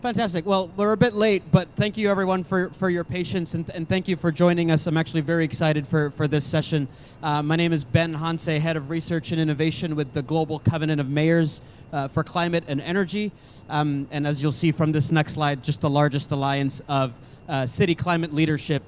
Fantastic. Well, we're a bit late, but thank you everyone for your patience and thank you for joining us. I'm actually very excited for this session. My name is Ben Hanse, Head of Research and Innovation with the Global Covenant of Mayors for Climate and Energy. And as you'll see from this next slide, just the largest alliance of city climate leadership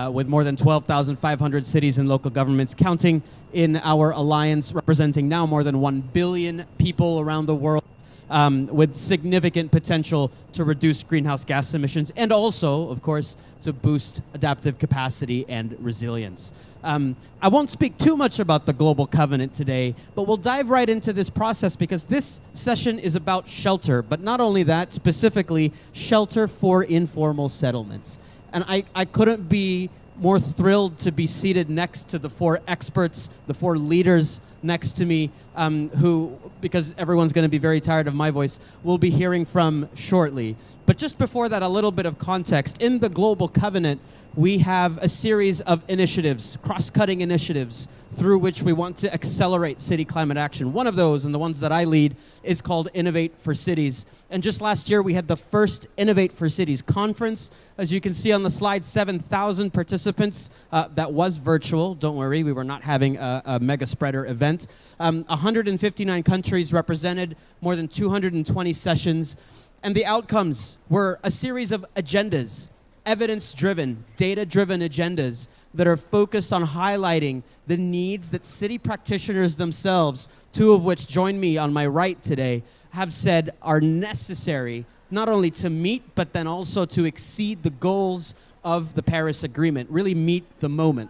with more than 12,500 cities and local governments counting in our alliance, representing now more than 1 billion people around the world. With significant potential to reduce greenhouse gas emissions and also, of course, to boost adaptive capacity and resilience. I won't speak too much about the Global Covenant today, but we'll dive right into this process because this session is about shelter, but not only that, specifically shelter for informal settlements. And I couldn't be more thrilled to be seated next to the 4 experts, the 4 leaders next to me, who, because everyone's going to be very tired of my voice, we'll be hearing from shortly. But just before that, a little bit of context. In the Global Covenant, we have a series of initiatives, cross-cutting initiatives, through which we want to accelerate city climate action. One of those, and the ones that I lead, is called Innovate for Cities. And just last year, we had the first Innovate for Cities conference. As you can see on the slide, 7,000 participants. That was virtual. Don't worry, we were not having a mega spreader event. 159 countries represented, more than 220 sessions. And the outcomes were a series of agendas, evidence-driven, data-driven agendas that are focused on highlighting the needs that city practitioners themselves, 2 of which join me on my right today, have said are necessary not only to meet, but then also to exceed the goals of the Paris Agreement, really meet the moment.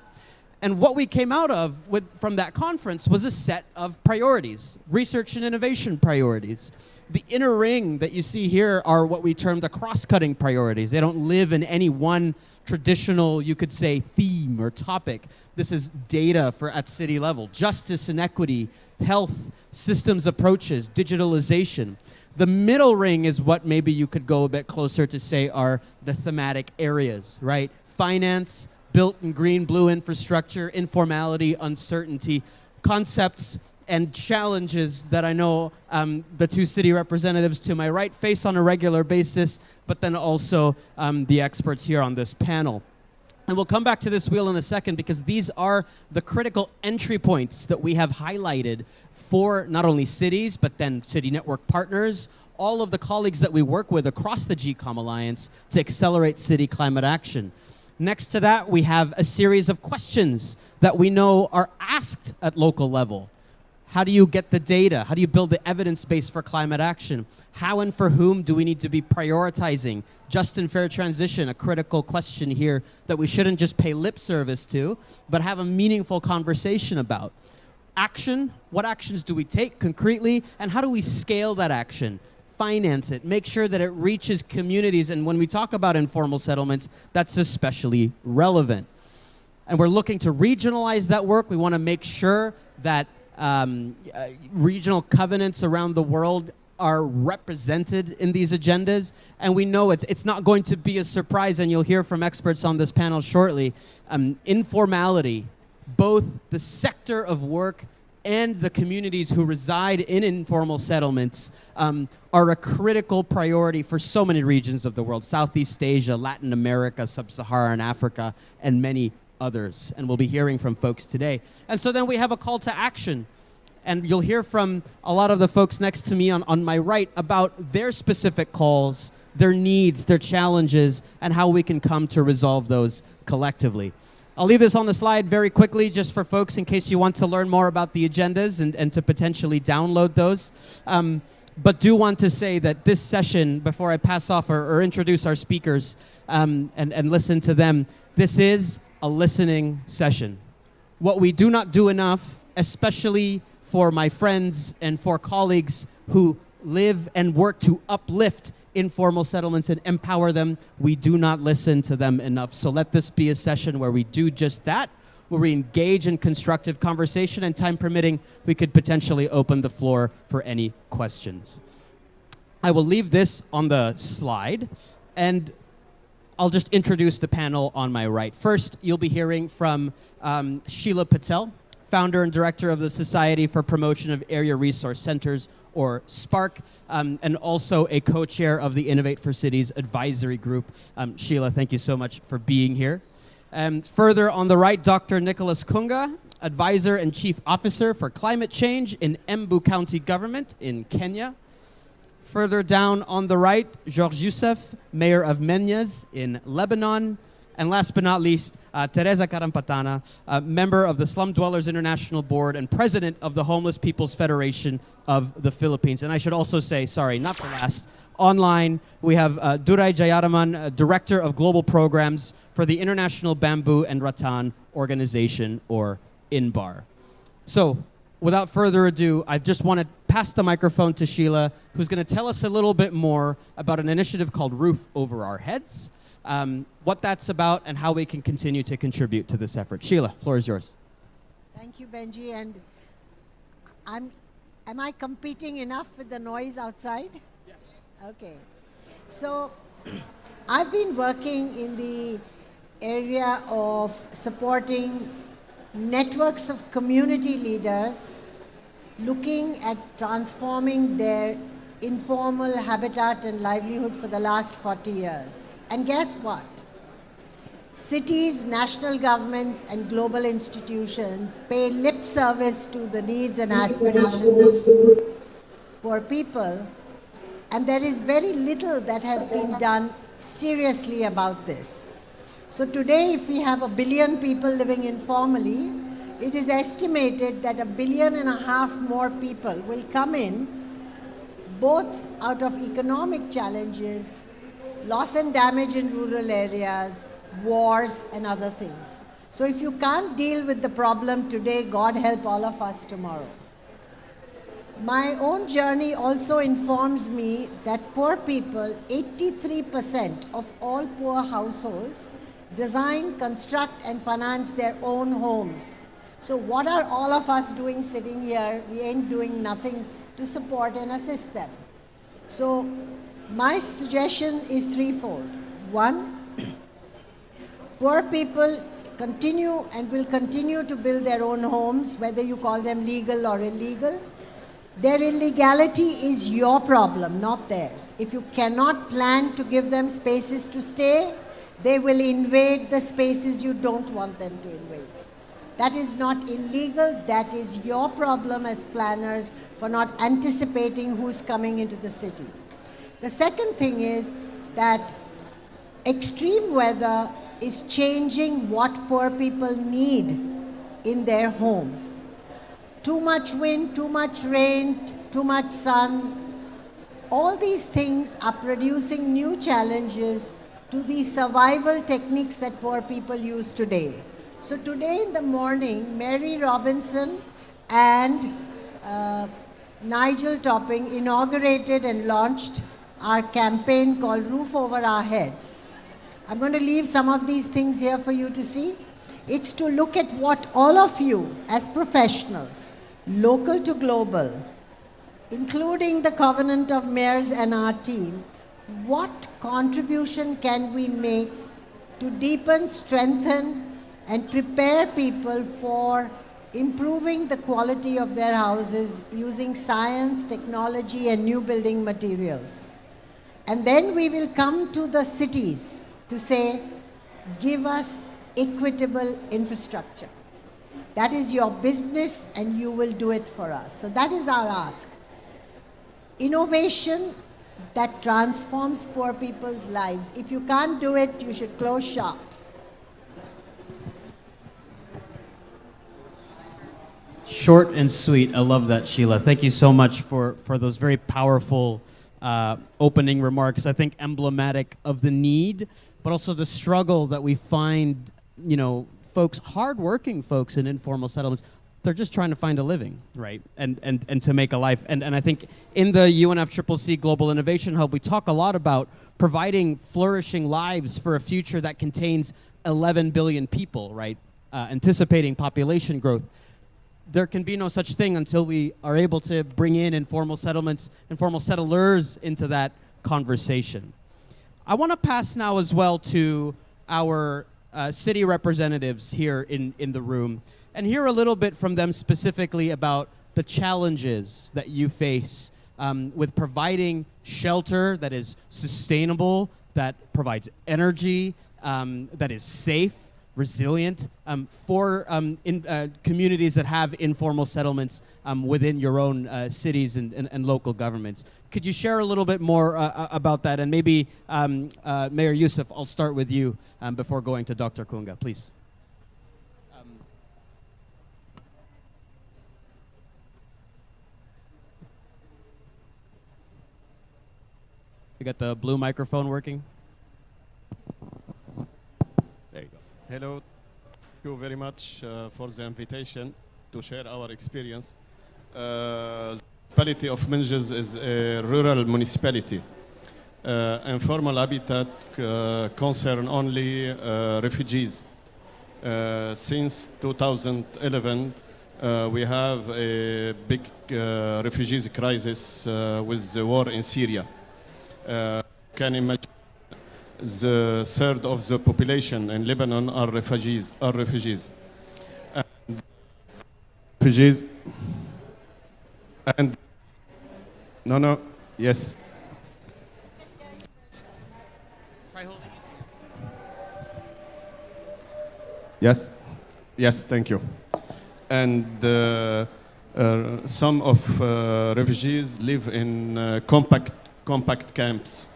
And what we came out of from that conference was a set of priorities, research and innovation priorities. The inner ring that you see here are what we term the cross-cutting priorities. They don't live in any one traditional, you could say, theme or topic. This is data for at city level. Justice and equity, health, systems approaches, digitalization. The middle ring is what maybe you could go a bit closer to say are the thematic areas, right? Finance, built and green, blue infrastructure, informality, uncertainty, concepts and challenges that I know the 2 city representatives to my right face on a regular basis, but then also the experts here on this panel. And we'll come back to this wheel in a second because these are the critical entry points that we have highlighted for not only cities, but then city network partners, all of the colleagues that we work with across the GCoM Alliance to accelerate city climate action. Next to that, we have a series of questions that we know are asked at local level. How do you get the data? How do you build the evidence base for climate action? How and for whom do we need to be prioritizing? Just and fair transition, a critical question here that we shouldn't just pay lip service to, but have a meaningful conversation about. Action, what actions do we take concretely, and how do we scale that action? Finance it, make sure that it reaches communities, and when we talk about informal settlements, that's especially relevant. And we're looking to regionalize that work. We want to make sure that regional covenants around the world are represented in these agendas, and we know it's not going to be a surprise, and you'll hear from experts on this panel shortly. Informality, both the sector of work and the communities who reside in informal settlements are a critical priority for so many regions of the world: Southeast Asia, Latin America, Sub-Saharan Africa, and many others. And we'll be hearing from folks today. And so then we have a call to action. And you'll hear from a lot of the folks next to me on my right about their specific calls, their needs, their challenges, and how we can come to resolve those collectively. I'll leave this on the slide very quickly just for folks in case you want to learn more about the agendas and to potentially download those. But do want to say that this session, before I pass off or introduce our speakers and listen to them, this is a listening session. What we do not do enough, especially for my friends and for colleagues who live and work to uplift informal settlements and empower them, we do not listen to them enough. So let this be a session where we do just that, where we engage in constructive conversation, and time permitting, we could potentially open the floor for any questions. I will leave this on the slide, and I'll just introduce the panel on my right. First, you'll be hearing from Sheela Patel, founder and director of the Society for Promotion of Area Resource Centers, or SPARC, and also a co-chair of the Innovate for Cities Advisory Group. Sheela, thank you so much for being here. Further on the right, Dr. Nicholas Kunga, Advisor and Chief Officer for Climate Change in Embu County Government in Kenya. Further down on the right, Youssef, Mayor of Menjez in Lebanon. And last but not least, Teresa Karampatana, member of the Slum Dwellers International Board and president of the Homeless People's Federation of the Philippines. And I should also say, sorry, not the last, online we have Durai Jayaraman, Director of Global Programs for the International Bamboo and Rattan Organization, or INBAR. So, without further ado, I just want to pass the microphone to Sheela, who's going to tell us a little bit more about an initiative called Roof Over Our Heads, what that's about, and how we can continue to contribute to this effort. Sheela, floor is yours. Thank you, Benji. And am I competing enough with the noise outside? Yes. Okay. So I've been working in the area of supporting networks of community leaders looking at transforming their informal habitat and livelihood for the last 40 years. And guess what? Cities, national governments, and global institutions pay lip service to the needs and aspirations of poor people, and there is very little that has been done seriously about this. So today, if we have 1 billion people living informally, it is estimated that 1.5 billion more people will come in, both out of economic challenges, loss and damage in rural areas, wars, and other things. So if you can't deal with the problem today, God help all of us tomorrow. My own journey also informs me that poor people, 83% of all poor households, design, construct, and finance their own homes. So what are all of us doing sitting here? We ain't doing nothing to support and assist them. So my suggestion is threefold. One, poor people continue and will continue to build their own homes, whether you call them legal or illegal. Their illegality is your problem, not theirs. If you cannot plan to give them spaces to stay, they will invade the spaces you don't want them to invade. That is not illegal, that is your problem as planners for not anticipating who's coming into the city. The second thing is that extreme weather is changing what poor people need in their homes. Too much wind, too much rain, too much sun, all these things are producing new challenges to the survival techniques that poor people use today. So today in the morning, Mary Robinson and Nigel Topping inaugurated and launched our campaign called Roof Over Our Heads. I'm going to leave some of these things here for you to see. It's to look at what all of you as professionals, local to global, including the Covenant of Mayors and our team, what contribution can we make to deepen, strengthen, and prepare people for improving the quality of their houses using science, technology, and new building materials. And then we will come to the cities to say, give us equitable infrastructure. That is your business and you will do it for us. So that is our ask. Innovation that transforms poor people's lives. If you can't do it, you should close shop. Short and sweet. I love that, Sheela. Thank you so much for those very powerful opening remarks. I think emblematic of the need, but also the struggle that we find, folks, hardworking folks in informal settlements, they're just trying to find a living, right? And to make a life. And I think in the UNFCCC Global Innovation Hub, we talk a lot about providing flourishing lives for a future that contains 11 billion people, right? Anticipating population growth. There can be no such thing until we are able to bring in informal settlements, informal settlers into that conversation. I want to pass now as well to our city representatives here in the room and hear a little bit from them specifically about the challenges that you face with providing shelter that is sustainable, that provides energy, that is safe, resilient for communities that have informal settlements within your own cities and local governments. Could you share a little bit more about that? And maybe, Mayor Youssef, I'll start with you before going to Dr. Kunga, please. You got the blue microphone working? There you go. Hello. Thank you very much for the invitation to share our experience. The municipality of Menjez is a rural municipality. Informal habitat concern only refugees. Since 2011, we have a big refugees crisis with the war in Syria. Can imagine the third of the population in Lebanon are refugees. And no, yes. Try holding it. Yes, thank you. And some of refugees live in compact camps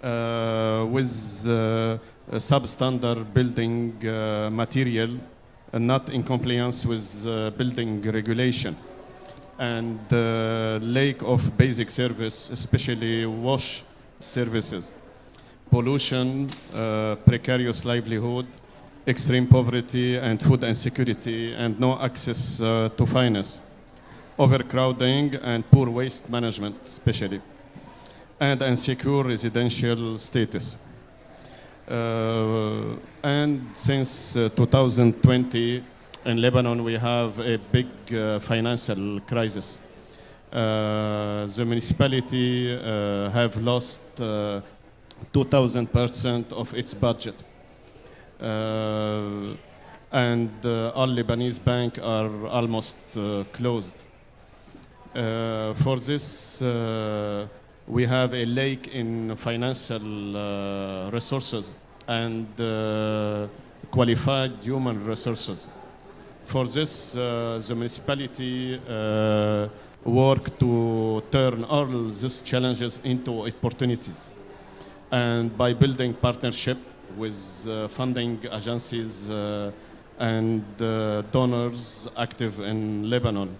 with substandard building material and not in compliance with building regulation, and lack of basic service, especially wash services, pollution, precarious livelihood, extreme poverty and food insecurity, and no access to finance, overcrowding and poor waste management especially, and insecure residential status. And since 2020 in Lebanon we have a big financial crisis. The municipality have lost 2,000% of its budget. And all Lebanese banks are almost closed. For this, we have a lack in financial resources and qualified human resources. For this, the municipality work to turn all these challenges into opportunities, and by building partnership with funding agencies and donors active in Lebanon.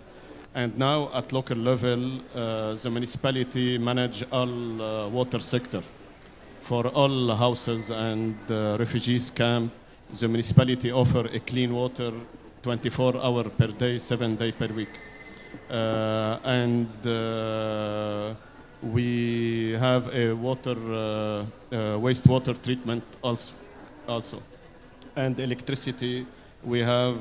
And now at local level, the municipality manage all water sector. For all houses and refugees camp, the municipality offer a clean water 24 hours per day, 7 days per week. And we have a wastewater treatment also. And electricity, we have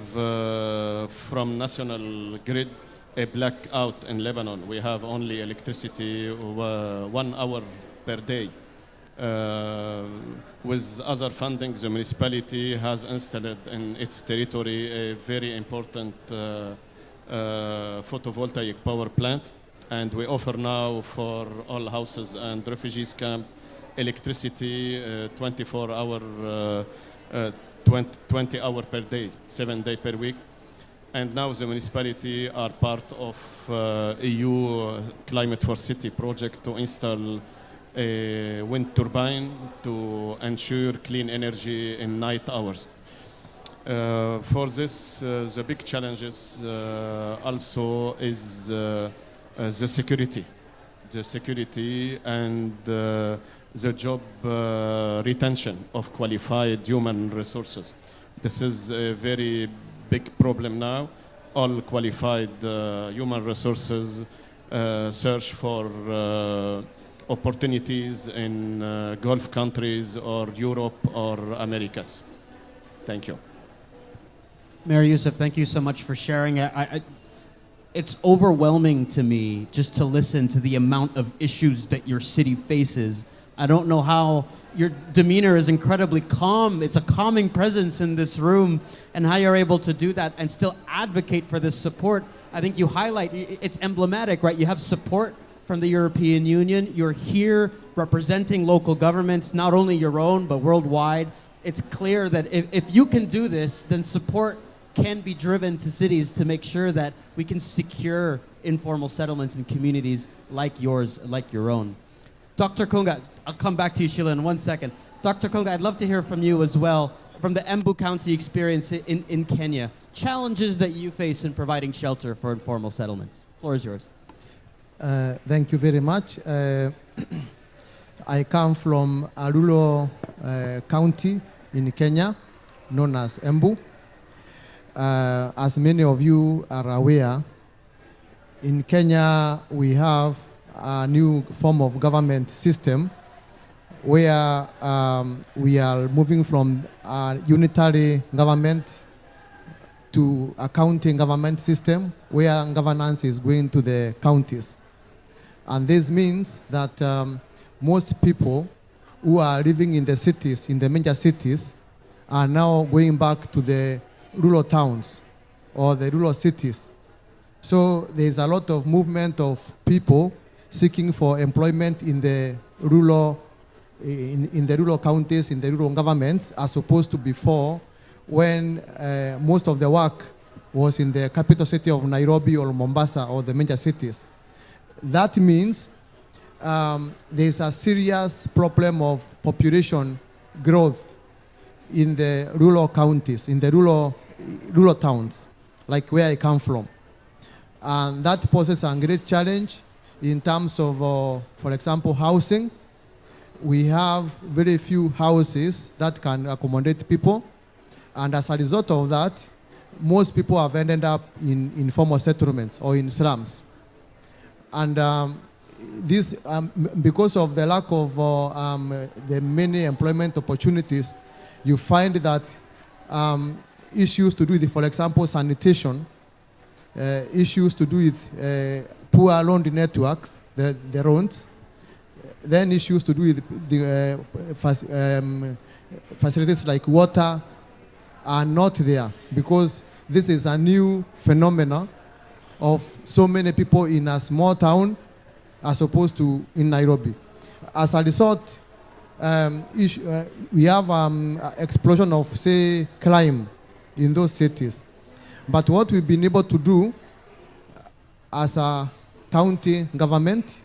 from national grid a blackout in Lebanon. We have only electricity 1 hour per day. With other funding, the municipality has installed in its territory a very important photovoltaic power plant, and we offer now for all houses and refugees camp electricity 24 hour 20 hours per day, 7 days per week. And now the municipality are part of EU Climate for City project to install a wind turbine to ensure clean energy in night hours. For this, the big challenges also is the security. The security and the job retention of qualified human resources. This is a very big problem now. All qualified human resources search for opportunities in Gulf countries or Europe or Americas. Thank you. Mayor Youssef, thank you so much for sharing. It's overwhelming to me just to listen to the amount of issues that your city faces. I don't know how your demeanor is incredibly calm. It's a calming presence in this room, and how you're able to do that and still advocate for this support. I think you highlight, it's emblematic, right? You have support from the European Union. You're here representing local governments, not only your own, but worldwide. It's clear that if you can do this, then support can be driven to cities to make sure that we can secure informal settlements and communities like yours, like your own. Dr. Kunga, I'll come back to you, Sheela, in 1 second. Dr. Kunga, I'd love to hear from you as well, from the Embu County experience in Kenya. Challenges that you face in providing shelter for informal settlements. The floor is yours. Thank you very much. I come from a rural county in Kenya, known as Embu. As many of you are aware, in Kenya we have a new form of government system where we are moving from a unitary government to a county government system where governance is going to the counties. And this means that most people who are living in the cities, in the major cities, are now going back to the rural towns or the rural cities. So there's a lot of movement of people seeking for employment in the rural in the rural counties, in the rural governments, as opposed to before, when most of the work was in the capital city of Nairobi or Mombasa or the major cities. That means there's a serious problem of population growth in the rural counties, in the rural towns, like where I come from. And that poses a great challenge in terms of, for example, housing. We have very few houses that can accommodate people. And as a result of that, most people have ended up in informal settlements or in slums. And this, because of the lack of the many employment opportunities, you find that issues to do with, for example, sanitation, issues to do with poor road networks, the roads, then issues to do with the facilities like water are not there, because this is a new phenomenon of so many people in a small town as opposed to in Nairobi. As a result, we have explosion of, say, crime in those cities. But what we've been able to do as a county government,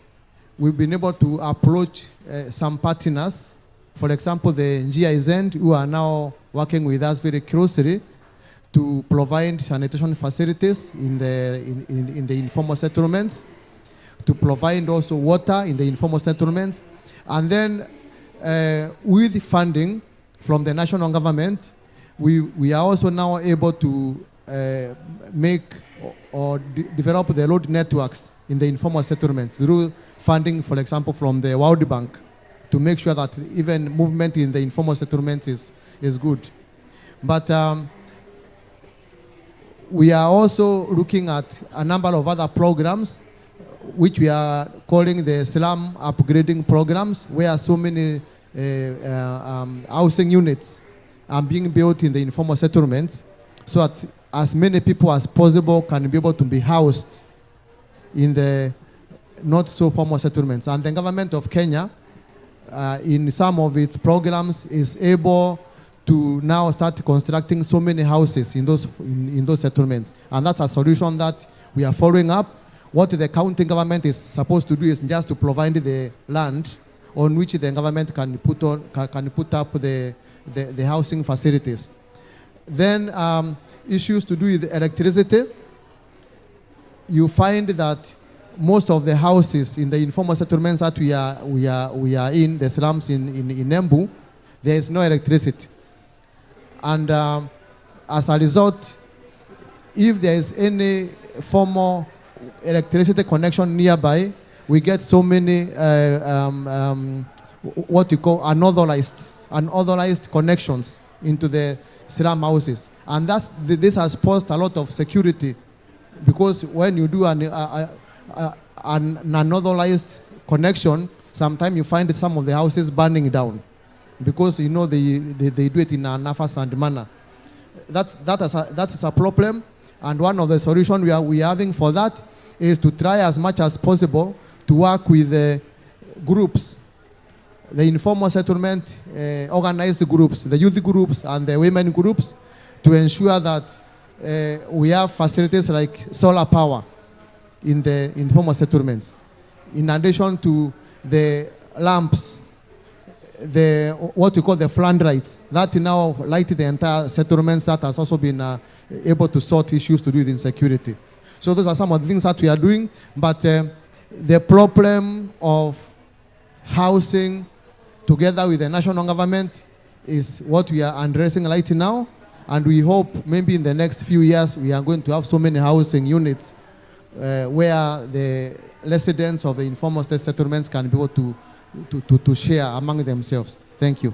we've been able to approach some partners, for example, the GIZ, who are now working with us very closely to provide sanitation facilities in the informal settlements, to provide also water in the informal settlements. And then with funding from the national government, we are also now able to make or develop the road networks in the informal settlements through funding, for example, from the World Bank, to make sure that even movement in the informal settlements is good. But we are also looking at a number of other programs, which we are calling the slum upgrading programs, where so many housing units are being built in the informal settlements, so that as many people as possible can be able to be housed in the not so formal settlements. And the government of Kenya, in some of its programs, is able to now start constructing so many houses in those settlements. And that's a solution that we are following up. What the county government is supposed to do is just to provide the land on which the government can put up the housing facilities. Then issues to do with electricity. You find that most of the houses in the informal settlements that we are in, the slums in Embu, there is no electricity. And as a result, if there is any formal electricity connection nearby, we get so many what you call unauthorized connections into the slum houses. And this has posed a lot of security, because when you do an unauthorized connection, sometimes you find some of the houses burning down, because they do it in an unfastened manner. That is a problem, and one of the solutions we are having for that is to try as much as possible to work with the groups, the informal settlement, organized groups, the youth groups and the women groups, to ensure that we have facilities like solar power in the informal settlements. In addition to the lamps, what we call the floodlights, that now light the entire settlements, that has also been able to sort issues to do with insecurity. So those are some of the things that we are doing, but the problem of housing together with the national government is what we are addressing right now, and we hope maybe in the next few years we are going to have so many housing units where the residents of the informal state settlements can be able to share among themselves. Thank you.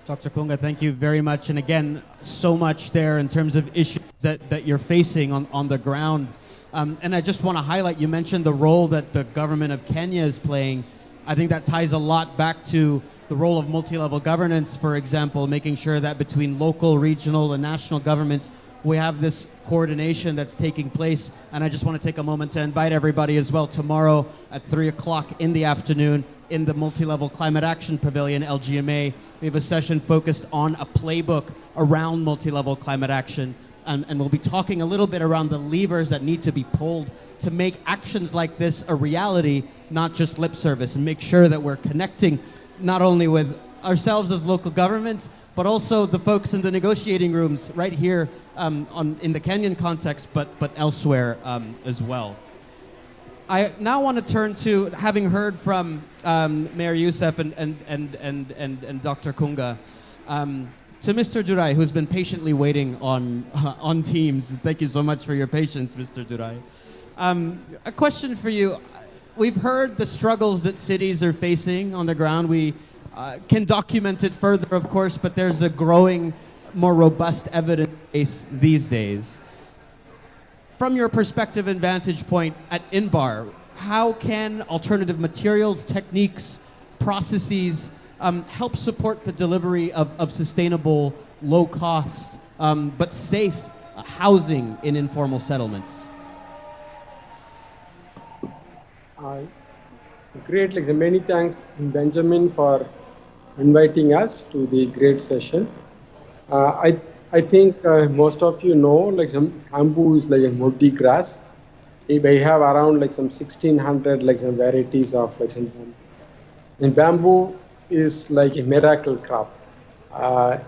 Dr. Kunga, thank you very much. And again, so much there in terms of issues that you're facing on the ground. And I just want to highlight, you mentioned the role that the government of Kenya is playing. I think that ties a lot back to the role of multi-level governance, for example, making sure that between local, regional, and national governments, we have this coordination that's taking place. And I just want to take a moment to invite everybody as well tomorrow at 3 o'clock in the afternoon in the Multi-Level Climate Action Pavilion, LGMA. We have a session focused on a playbook around multi-level climate action. And we'll be talking a little bit around the levers that need to be pulled to make actions like this a reality, not just lip service, and make sure that we're connecting not only with ourselves as local governments, but also the folks in the negotiating rooms right here in the Kenyan context, but elsewhere as well. I now want to turn to, having heard from Mayor Youssef and Dr. Kunga, to Mr. Durai, who's been patiently waiting on Teams. Thank you so much for your patience, Mr. Durai. A question for you. We've heard the struggles that cities are facing on the ground. We can document it further, of course, but there's a growing, more robust evidence base these days. From your perspective and vantage point at INBAR, how can alternative materials, techniques, processes help support the delivery of sustainable, low-cost, but safe housing in informal settlements? Great, many thanks, Benjamin, for inviting us to the great session. I think most of you know, Embu is like a muddy grass. We have around some 1,600 varieties of bamboo. And bamboo is like a miracle crop.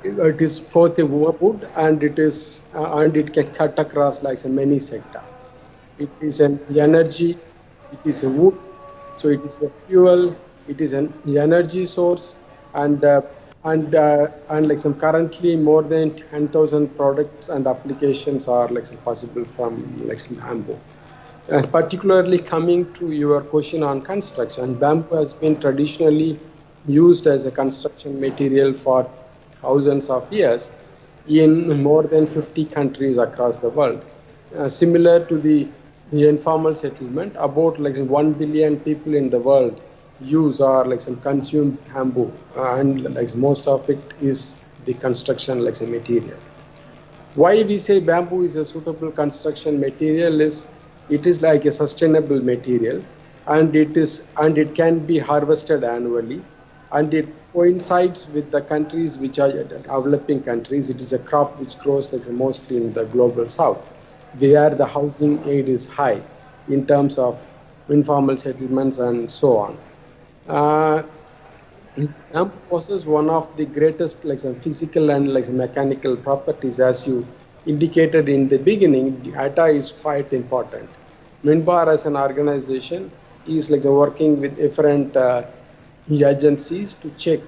It is for the wood, and it can cut across many sectors. It is an energy. It is a wood, so it is a fuel. It is an energy source, and currently more than 10,000 products and applications are possible from bamboo. Particularly coming to your question on construction, bamboo has been traditionally used as a construction material for thousands of years in more than 50 countries across the world. Similar to the informal settlement, about 1 billion people in the world use or consume bamboo, and most of it is the construction material. Why we say bamboo is a suitable construction material is it is like a sustainable material, and it can be harvested annually, and it coincides with the countries which are developing countries. It is a crop which grows mostly in the global south, where the housing aid is high in terms of informal settlements and so on. Bamboo possesses one of the greatest physical and mechanical properties. As you indicated in the beginning, data is quite important. INBAR as an organization is working with different agencies to check,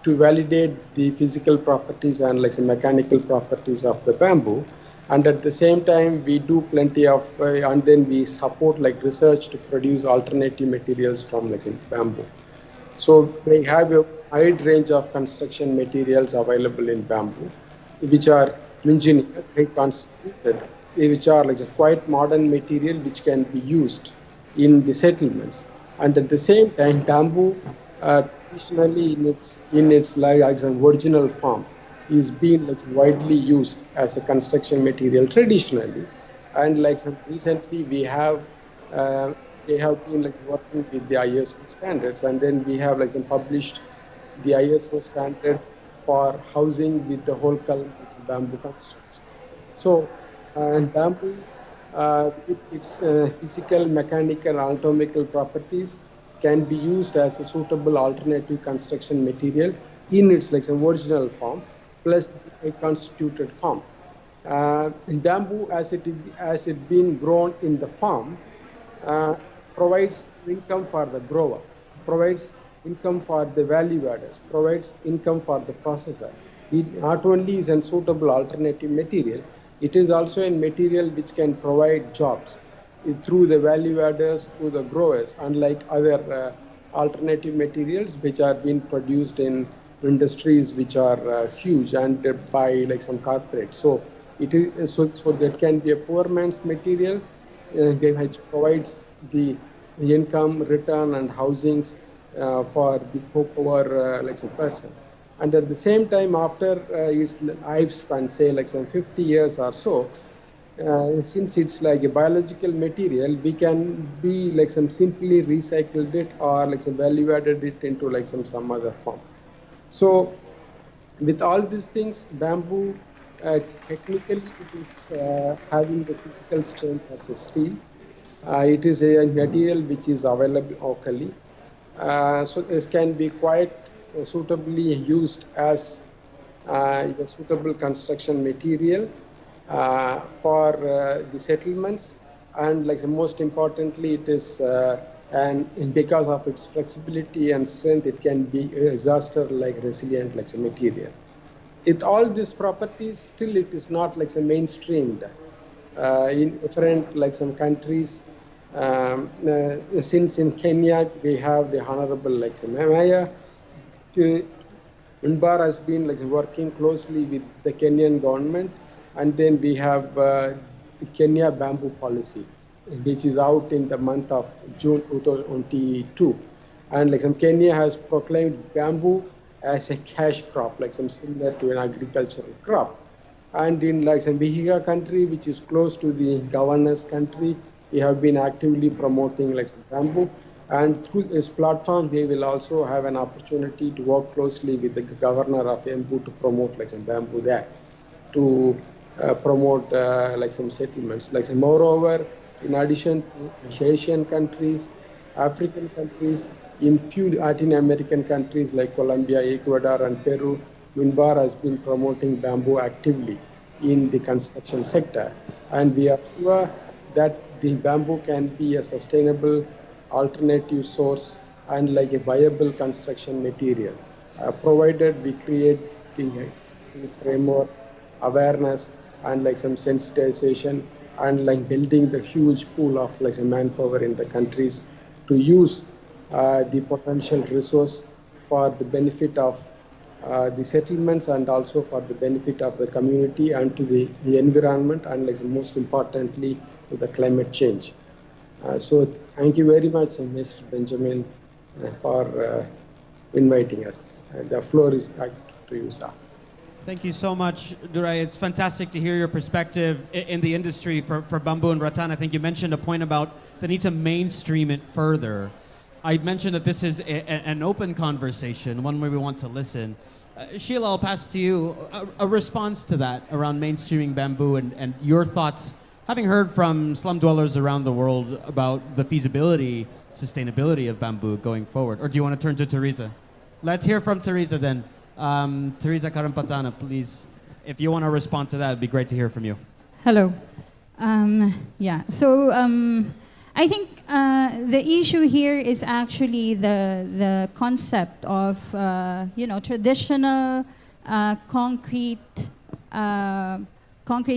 to validate the physical properties and mechanical properties of the bamboo. And at the same time, we do plenty of, and then we support research to produce alternative materials from bamboo. So we have a wide range of construction materials available in bamboo, which are engineered, reconstituted, which are quite modern material which can be used in the settlements. And at the same time, bamboo traditionally in its original form is being widely used as a construction material traditionally, and recently we have they have been like working with the ISO standards, and then we have like published the ISO standard for housing with the whole column bamboo construction. So, bamboo, with its physical, mechanical, anatomical properties, can be used as a suitable alternative construction material in its like some original form, plus a constituted form. Bamboo, as it been grown in the farm, provides income for the grower, provides income for the value adders, provides income for the processor. It not only is a suitable alternative material, it is also a material which can provide jobs through the value adders, through the growers, unlike other alternative materials which are being produced in industries which are huge and by like some corporates. So it is so that can be a poor man's material which provides the income, return, and housings for the poor like some person. And at the same time, after its lifespan, say like some 50 years or so, since it's like a biological material, we can be like some simply recycled it or like some value added it into like some other form. So with all these things, bamboo technically it is having the physical strength as a steel. It is a material which is available locally. So this can be quite suitably used as a suitable construction material for the settlements, and like most importantly, it is and because of its flexibility and strength, it can be disaster like resilient like a material. With all these properties, still it is not like a mainstreamed in different like some countries. Since in Kenya we have the Honorable like Maya, INBAR has been like working closely with the Kenyan government, and then we have the Kenya bamboo policy, which is out in the month of June 2022, and like some Kenya has proclaimed bamboo as a cash crop, like some similar to an agricultural crop. And in like some Vihiga country, which is close to the governor's country, we have been actively promoting like some bamboo. And through this platform, we will also have an opportunity to work closely with the governor of Embu to promote like some bamboo there, to promote like some settlements. Like some, moreover, in addition to Asian countries, African countries, in few Latin American countries like Colombia, Ecuador, and Peru, INBAR has been promoting bamboo actively in the construction sector. And we are sure that the bamboo can be a sustainable alternative source and like a viable construction material, provided we create the framework, awareness, and like some sensitization, and like building the huge pool of like some manpower in the countries to use the potential resource for the benefit of the settlements and also for the benefit of the community and to the environment, and like most importantly to the climate change. So thank you very much, Mr. Benjamin, for inviting us. The floor is back to you, sir. Thank you so much, Durai. It's fantastic to hear your perspective in the industry for bamboo and rattan. I think you mentioned a point about the need to mainstream it further. I mentioned that this is an open conversation, one where we want to listen. Sheela, I'll pass to you a response to that around mainstreaming bamboo and your thoughts, having heard from slum dwellers around the world about the feasibility, sustainability of bamboo going forward. Or do you want to turn to Teresa? Let's hear from Teresa then. Teresa Karampatana, please. If you want to respond to that, it'd be great to hear from you. Hello. So I think the issue here is actually the concept of traditional concrete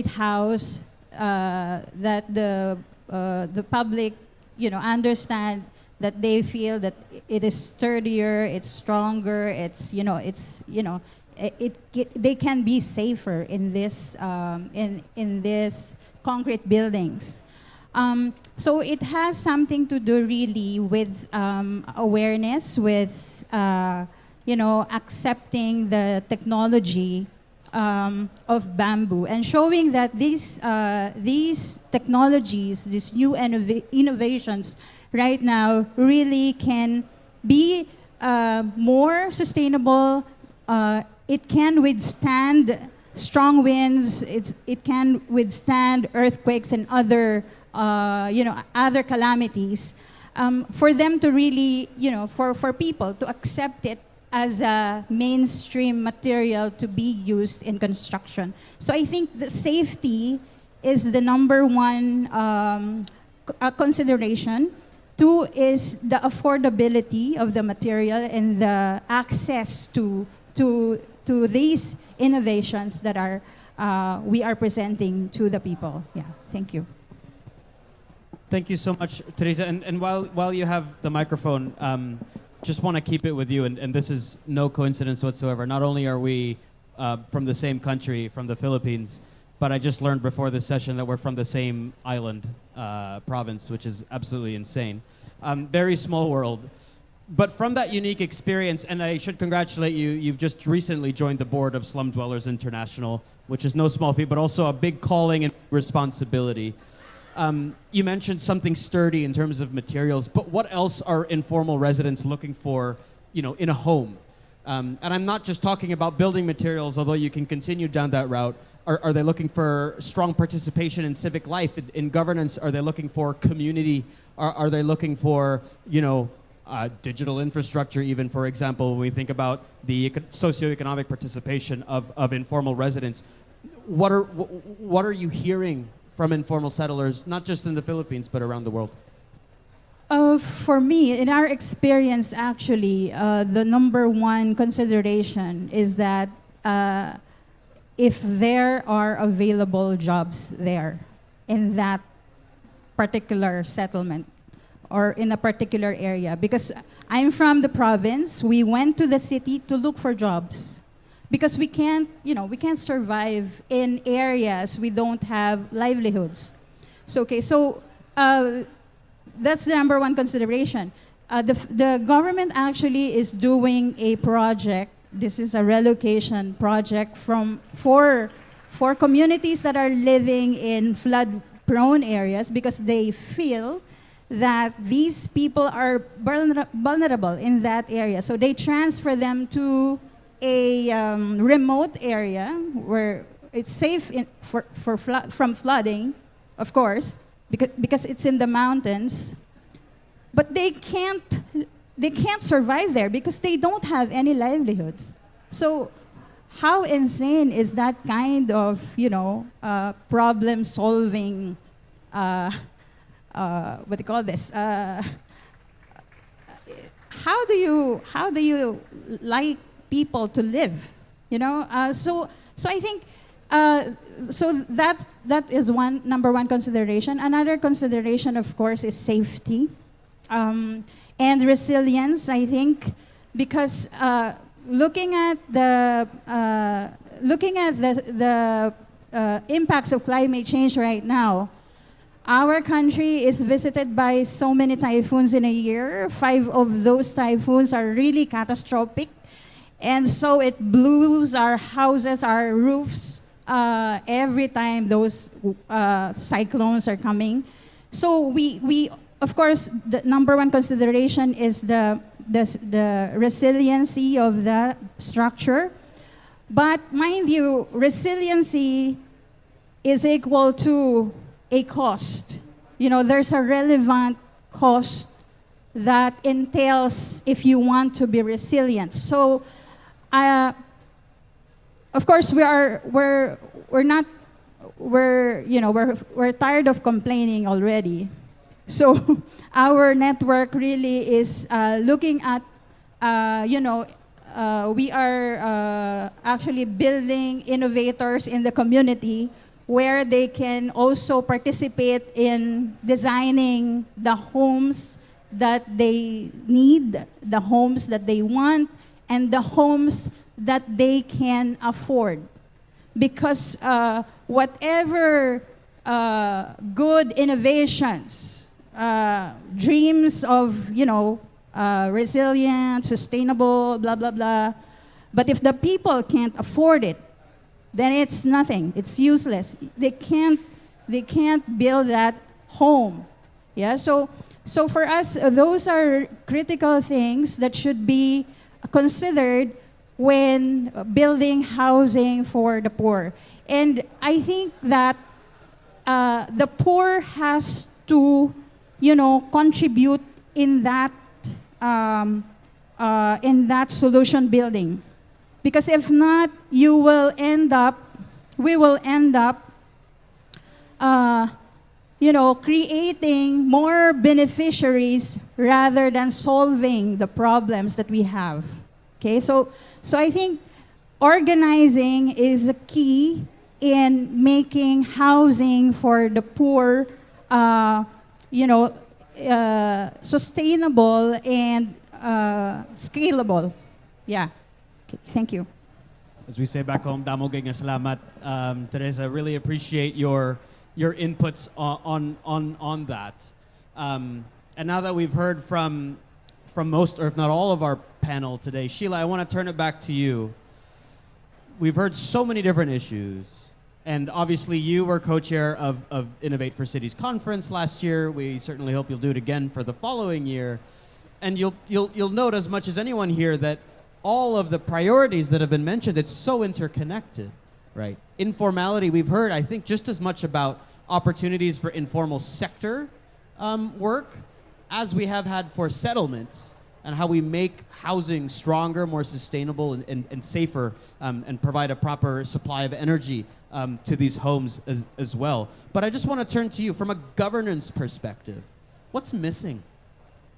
house that the public understand, that they feel that it is sturdier, it's stronger, they can be safer in this concrete buildings. So it has something to do really with awareness, with accepting the technology of bamboo and showing that these technologies, these new innovations right now really can be more sustainable. It can withstand strong winds. It can withstand earthquakes and other, other calamities. For them to really, for people to accept it as a mainstream material to be used in construction. So I think the safety is the number one consideration. Two is the affordability of the material and the access to these innovations that we are presenting to the people. Yeah, thank you. Thank you so much, Teresa. And while you have the microphone, just want to keep it with you, and this is no coincidence whatsoever. Not only are we from the same country, from the Philippines, but I just learned before this session that we're from the same island province, which is absolutely insane. Very small world. But from that unique experience, and I should congratulate you, you've just recently joined the board of Slum Dwellers International, which is no small feat, but also a big calling and responsibility. You mentioned something sturdy in terms of materials, but what else are informal residents looking for, in a home? And I'm not just talking about building materials, although you can continue down that route. Are they looking for strong participation in civic life, in governance? Are they looking for community? Are they looking for, digital infrastructure even, for example, when we think about the socioeconomic participation of informal residents? What are you hearing from informal settlers, not just in the Philippines, but around the world? For me, in our experience, actually, the number one consideration is that if there are available jobs there in that particular settlement or in a particular area. Because I'm from the province, we went to the city to look for jobs. Because we can't survive in areas we don't have livelihoods. So that's the number one consideration. The government actually is doing a project. This is a relocation project for communities that are living in flood-prone areas because they feel that these people are vulnerable in that area. So they transfer them to a remote area where it's safe from flooding, of course, because it's in the mountains. But they can't survive there because they don't have any livelihoods. So how insane is that kind of problem solving? What do you call this? How do you like people to live? So I think so that is number one consideration. Another consideration, of course, is safety and resilience. I think because looking at the impacts of climate change right now, our country is visited by so many typhoons in a year. 5 of those typhoons are really catastrophic. And so it blows our houses, our roofs, every time those cyclones are coming. So we of course, the number one consideration is the resiliency of the structure. But mind you, resiliency is equal to a cost. There's a relevant cost that entails if you want to be resilient. So, of course, we're tired of complaining already. So our network really is looking at, we are actually building innovators in the community where they can also participate in designing the homes that they need, the homes that they want, and the homes that they can afford. Because whatever good innovations, dreams of, resilient, sustainable, blah, blah, blah, but if the people can't afford it, then it's nothing. It's useless. They can't build that home. Yeah. So So for us, those are critical things that should be considered when building housing for the poor. And I think that the poor has to, contribute in that solution building, because if not, we will end up, creating more beneficiaries rather than solving the problems that we have. Okay, so I think organizing is a key in making housing for the poor, sustainable and scalable. Yeah. Okay, thank you. As we say back home, damo ging salamat. Teresa, really appreciate your inputs on that. And now that we've heard from most, or if not all, of our panel today, Sheela, I want to turn it back to you. We've heard so many different issues, and obviously you were co-chair of Innovate for Cities conference last year. We certainly hope you'll do it again for the following year, and you'll note as much as anyone here that all of the priorities that have been mentioned, it's so interconnected, right? Informality, we've heard, I think, just as much about opportunities for informal sector work as we have had for settlements, and how we make housing stronger, more sustainable, and safer, and provide a proper supply of energy to these homes as well. But I just want to turn to you from a governance perspective. What's missing?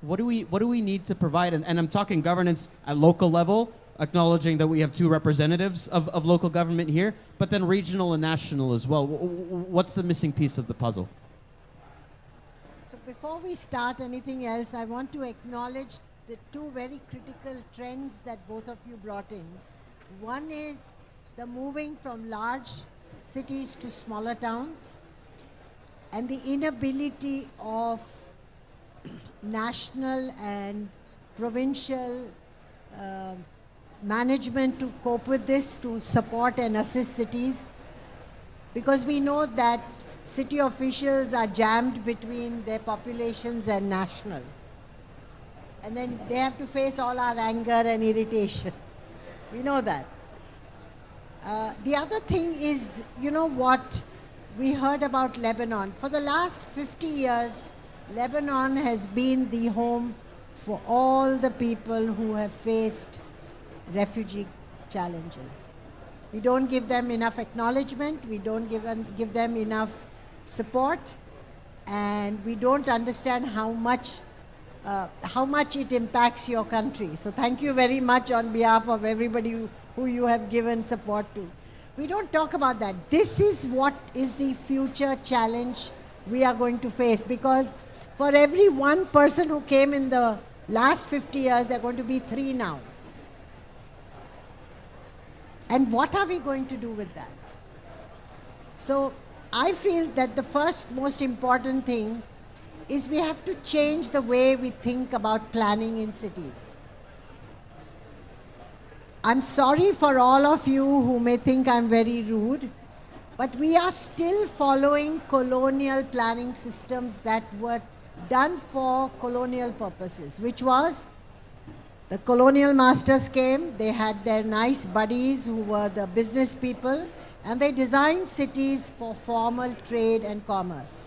What do we need to provide? And I'm talking governance at local level, acknowledging that we have two representatives of local government here, but then regional and national as well. What's the missing piece of the puzzle? So before we start anything else, I want to acknowledge the two very critical trends that both of you brought in. One is the moving from large cities to smaller towns, and the inability of national and provincial management to cope with this, to support and assist cities, because we know that city officials are jammed between their populations and national. And then they have to face all our anger and irritation. We know that. The other thing is, what we heard about Lebanon. For the last 50 years, Lebanon has been the home for all the people who have faced refugee challenges. We don't give them enough acknowledgement, we don't give them enough support, and we don't understand how much it impacts your country. So thank you very much on behalf of everybody who you have given support to. We don't talk about that. This is what is the future challenge we are going to face, because for every one person who came in the last 50 years, there are going to be 3 now. And what are we going to do with that? So I feel that the first most important thing is we have to change the way we think about planning in cities. I'm sorry for all of you who may think I'm very rude, but we are still following colonial planning systems that were done for colonial purposes, which was the colonial masters came, they had their nice buddies who were the business people, and they designed cities for formal trade and commerce.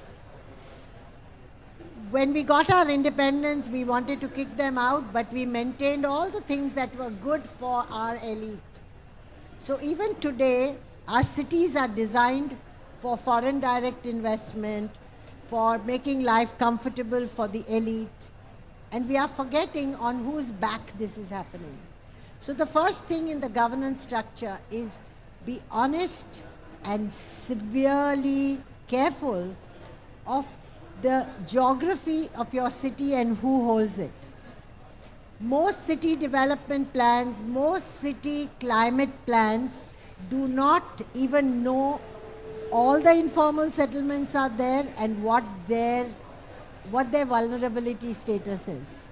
When we got our independence, we wanted to kick them out, but we maintained all the things that were good for our elite. So even today, our cities are designed for foreign direct investment, for making life comfortable for the elite, and we are forgetting on whose back this is happening. So the first thing in the governance structure is be honest and severely careful of the geography of your city and who holds it. Most city development plans, most city climate plans do not even know all the informal settlements are there and what their vulnerability status is.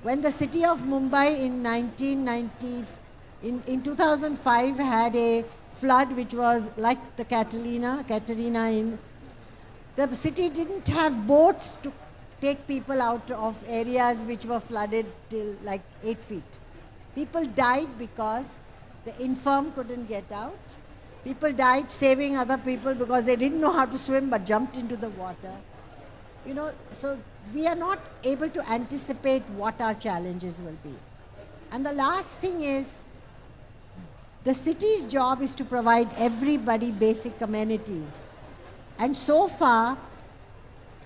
When the city of Mumbai in 2005 had a flood which was like the Katrina, the city didn't have boats to take people out of areas which were flooded till like 8 feet. People died because the infirm couldn't get out. People died saving other people because they didn't know how to swim but jumped into the water. You know, so we are not able to anticipate what our challenges will be. And the last thing is, the city's job is to provide everybody basic amenities. And so far,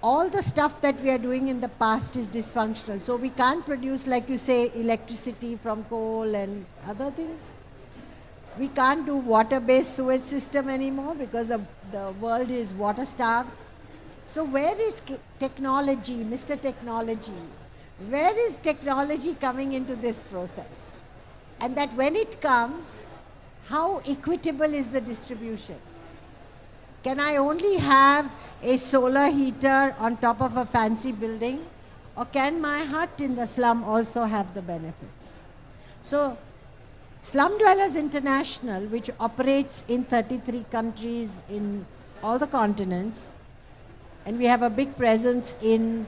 all the stuff that we are doing in the past is dysfunctional. So we can't produce, like you say, electricity from coal and other things. We can't do water-based sewage system anymore because the world is water-starved. So where is technology, Mr. Technology? Where is technology coming into this process? And that when it comes, how equitable is the distribution? Can I only have a solar heater on top of a fancy building? Or can my hut in the slum also have the benefits? So, Slum Dwellers International, which operates in 33 countries in all the continents, and we have a big presence in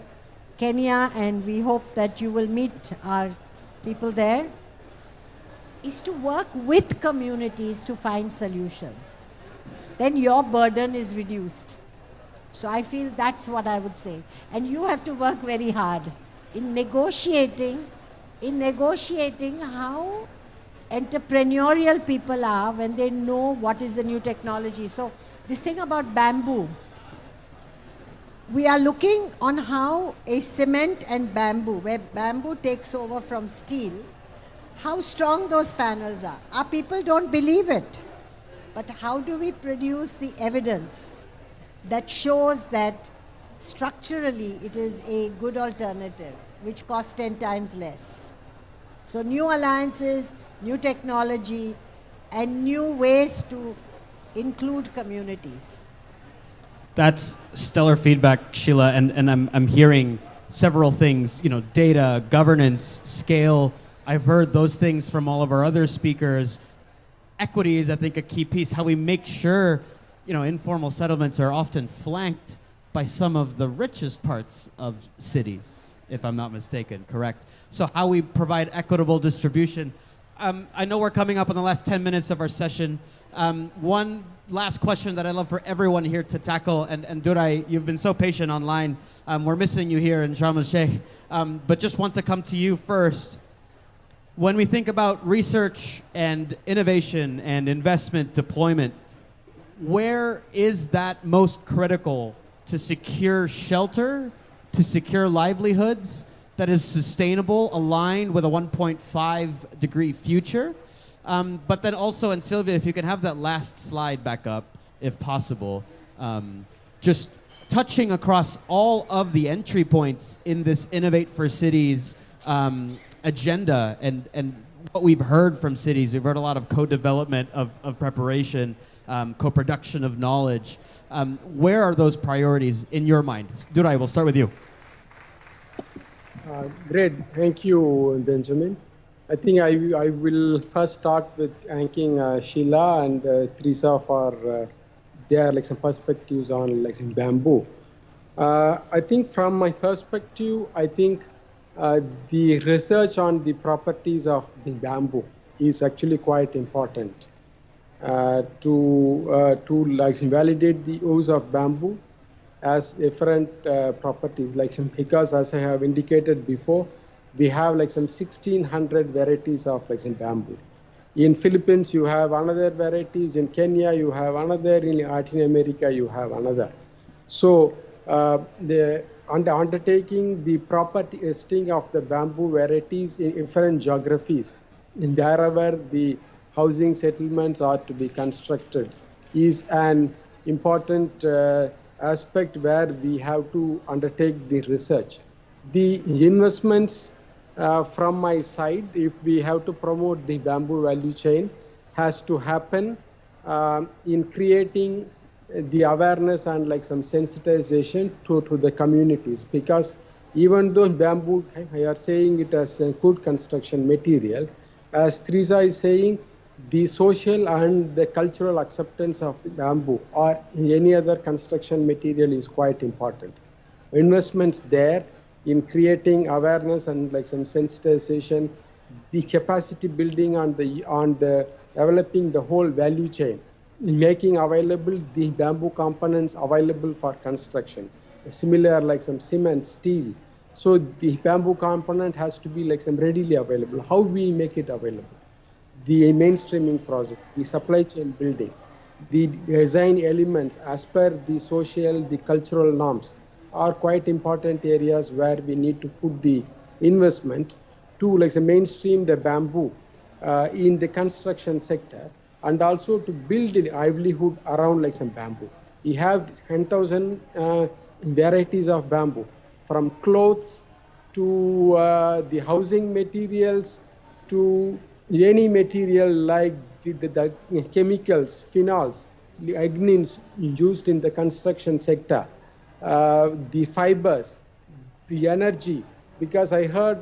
Kenya, and we hope that you will meet our people there, is to work with communities to find solutions. Then your burden is reduced. So I feel that's what I would say. And you have to work very hard in negotiating how entrepreneurial people are when they know what is the new technology. So this thing about bamboo, we are looking on how a cement and bamboo, where bamboo takes over from steel, how strong those panels are. Our people don't believe it. But how do we produce the evidence that shows that structurally it is a good alternative, which costs 10 times less? So new alliances, new technology, and new ways to include communities. That's stellar feedback, Sheela, and I'm hearing several things, you know, data, governance, scale. I've heard those things from all of our other speakers. Equity is, I think, a key piece. How we make sure, you know, informal settlements are often flanked by some of the richest parts of cities, if I'm not mistaken, correct? So how we provide equitable distribution. I know we're coming up on the last 10 minutes of our session. One last question that I'd love for everyone here to tackle, and Durai, you've been so patient online. We're missing you here in Sharm el-Sheikh, but just want to come to you first. When we think about research and innovation and investment deployment, where is that most critical to secure shelter, to secure livelihoods that is sustainable, aligned with a 1.5 degree future? But then also, and Sylvia, if you can have that last slide back up, if possible, just touching across all of the entry points in this Innovate for Cities agenda and what we've heard from cities. We've heard a lot of co-development of preparation, co-production of knowledge. Where are those priorities in your mind? Durai, we'll start with you. Great, thank you, Benjamin. I think I will first start with thanking Sheela and Teresa for their some perspectives on some bamboo. I think from my perspective, I think the research on the properties of the bamboo is actually quite important to validate the use of bamboo as different properties, because as I have indicated before, we have some 1,600 varieties of some bamboo. In Philippines, you have another varieties. In Kenya, you have another. In Latin America, you have another. So undertaking the proper testing of the bamboo varieties in different geographies, in wherever the housing settlements are to be constructed, is an important aspect where we have to undertake the research. The investments from my side, if we have to promote the bamboo value chain, has to happen in creating the awareness and some sensitization to the communities, because even though bamboo, I are saying it as a good construction material, as Teresa is saying, the social and the cultural acceptance of the bamboo or any other construction material is quite important. Investments there in creating awareness and like some sensitization, the capacity building on the developing the whole value chain, making available the bamboo components available for construction. Similar like some cement, steel. So the bamboo component has to be like some readily available. How we make it available? The mainstreaming process, the supply chain building, the design elements as per the social, the cultural norms are quite important areas where we need to put the investment to like say, mainstream the bamboo in the construction sector, and also to build a livelihood around like some bamboo. We have 10,000 varieties of bamboo, from clothes to the housing materials to any material like the chemicals, phenols, the lignins used in the construction sector, the fibers, the energy, because I heard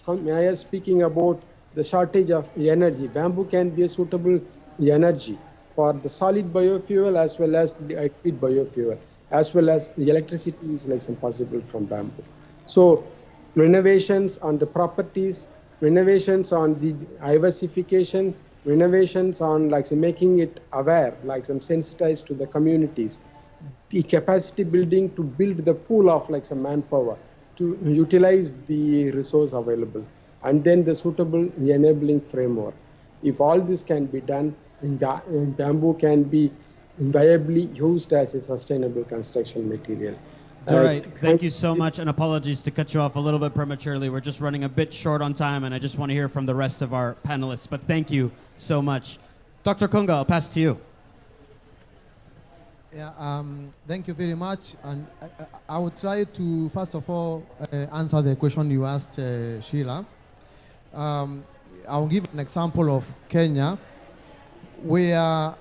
Maya speaking about the shortage of energy. Bamboo can be a suitable energy for the solid biofuel as well as the liquid biofuel, as well as the electricity is like some possible from bamboo. So renovations on the properties, renovations on the diversification, renovations on like say, making it aware, like some sensitized to the communities, the capacity building to build the pool of like some manpower to utilize the resource available, and then the suitable enabling framework. If all this can be done, bamboo can be viably used as a sustainable construction material. Durai, thank you so much, and apologies to cut you off a little bit prematurely. We're just running a bit short on time, and I just want to hear from the rest of our panelists, but thank you so much. Dr. Kunga, I'll pass to you. Yeah, thank you very much. And I will try to, first of all, answer the question you asked, Sheela. I'll give an example of Kenya. We are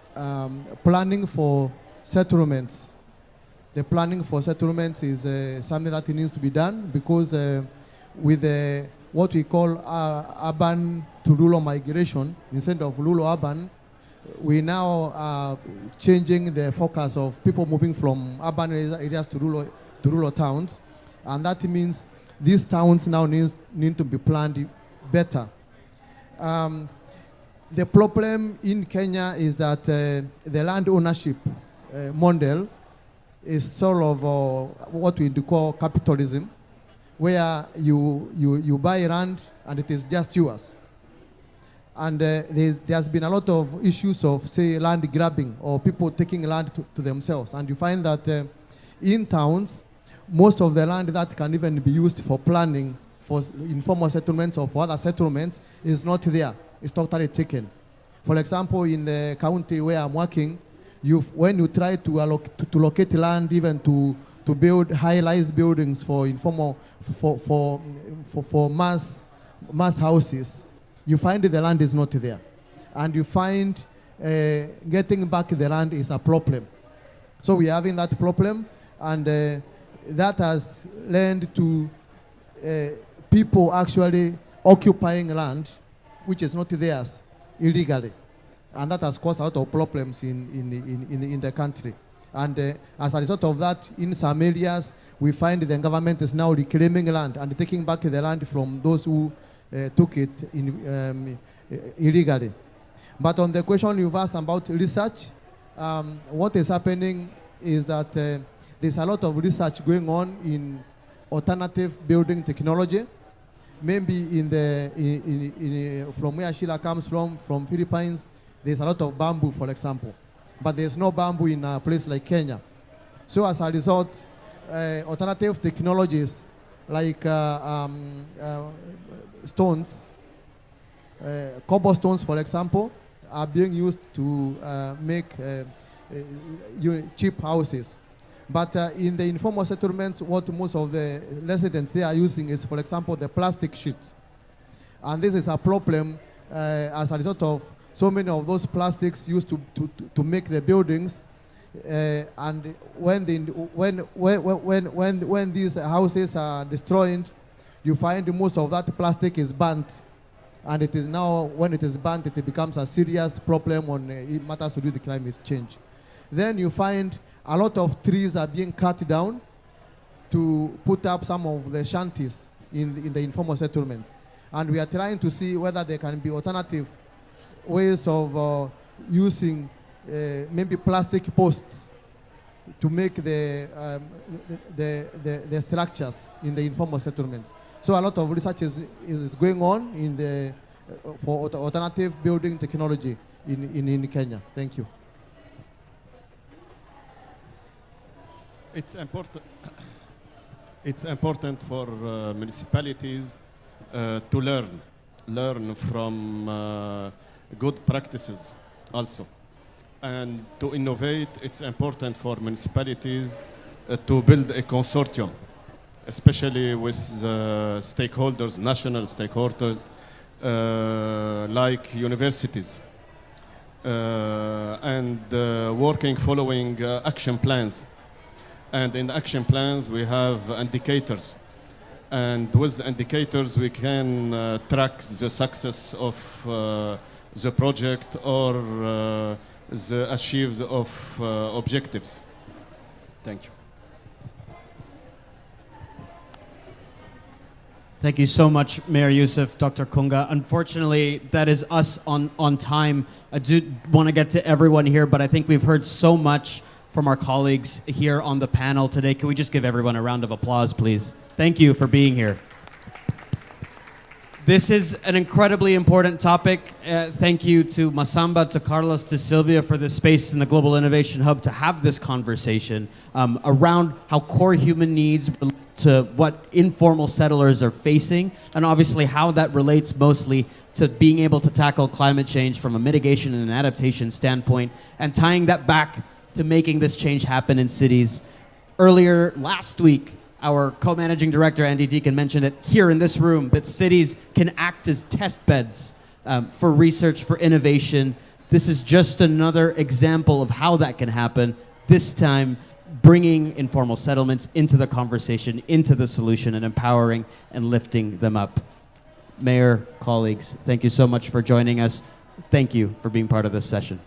planning for settlements. The planning for settlements is something that needs to be done because with what we call urban to rural migration, instead of rural urban, we now are changing the focus of people moving from urban areas to rural towns. And that means these towns now need to be planned better. The problem in Kenya is that the land ownership model is sort of what we call capitalism, where you buy land and it is just yours. And there's been a lot of issues of, say, land grabbing or people taking land to themselves. And you find that in towns, most of the land that can even be used for planning for informal settlements or for other settlements is not there. It's totally taken. For example, in the county where I'm working, when you try to locate land even to build high-rise buildings for informal, for mass houses, you find the land is not there. And you find getting back the land is a problem. So we're having that problem, and that has led to people actually occupying land which is not theirs illegally. And that has caused a lot of problems in the country. And as a result of that, in some areas, we find the government is now reclaiming land and taking back the land from those who took it illegally. But on the question you've asked about research, what is happening is that there's a lot of research going on in alternative building technology. Maybe from where Sheela comes from Philippines, there's a lot of bamboo, for example. But there's no bamboo in a place like Kenya. So as a result, alternative technologies like stones, cobblestones, for example, are being used to make cheap houses. But in the informal settlements, what most of the residents they are using is, for example, the plastic sheets. And this is a problem as a result of so many of those plastics used to make the buildings. And when these houses are destroyed, you find most of that plastic is burnt. And it is now, when it is burnt, it becomes a serious problem on matters to do with climate change. Then you find a lot of trees are being cut down to put up some of the shanties in the informal settlements. And we are trying to see whether there can be alternative ways of using maybe plastic posts to make the structures in the informal settlements. So a lot of research is going on in the for alternative building technology in Kenya. Thank you. It's important. It's important for municipalities to learn from good practices also. And to innovate, it's important for municipalities to build a consortium, especially with stakeholders, national stakeholders, like universities, and working following action plans. And in action plans, we have indicators. And with indicators, we can track the success of the project or the achieve of objectives. Thank you. Thank you so much, Mayor Youssef, Dr. Kunga. Unfortunately, that is us on time. I do want to get to everyone here, but I think we've heard so much from our colleagues here on the panel today. Can we just give everyone a round of applause, please? Thank you for being here. This is an incredibly important topic. Thank you to Masamba, to Carlos, to Sylvia for this space in the Global Innovation Hub to have this conversation around how core human needs relate to what informal settlers are facing, and obviously how that relates mostly to being able to tackle climate change from a mitigation and an adaptation standpoint, and tying that back to making this change happen in cities. Earlier last week, our co-managing director, Andy Deacon, mentioned it here in this room, that cities can act as test beds for research, for innovation. This is just another example of how that can happen, this time bringing informal settlements into the conversation, into the solution, and empowering and lifting them up. Mayor, colleagues, thank you so much for joining us. Thank you for being part of this session.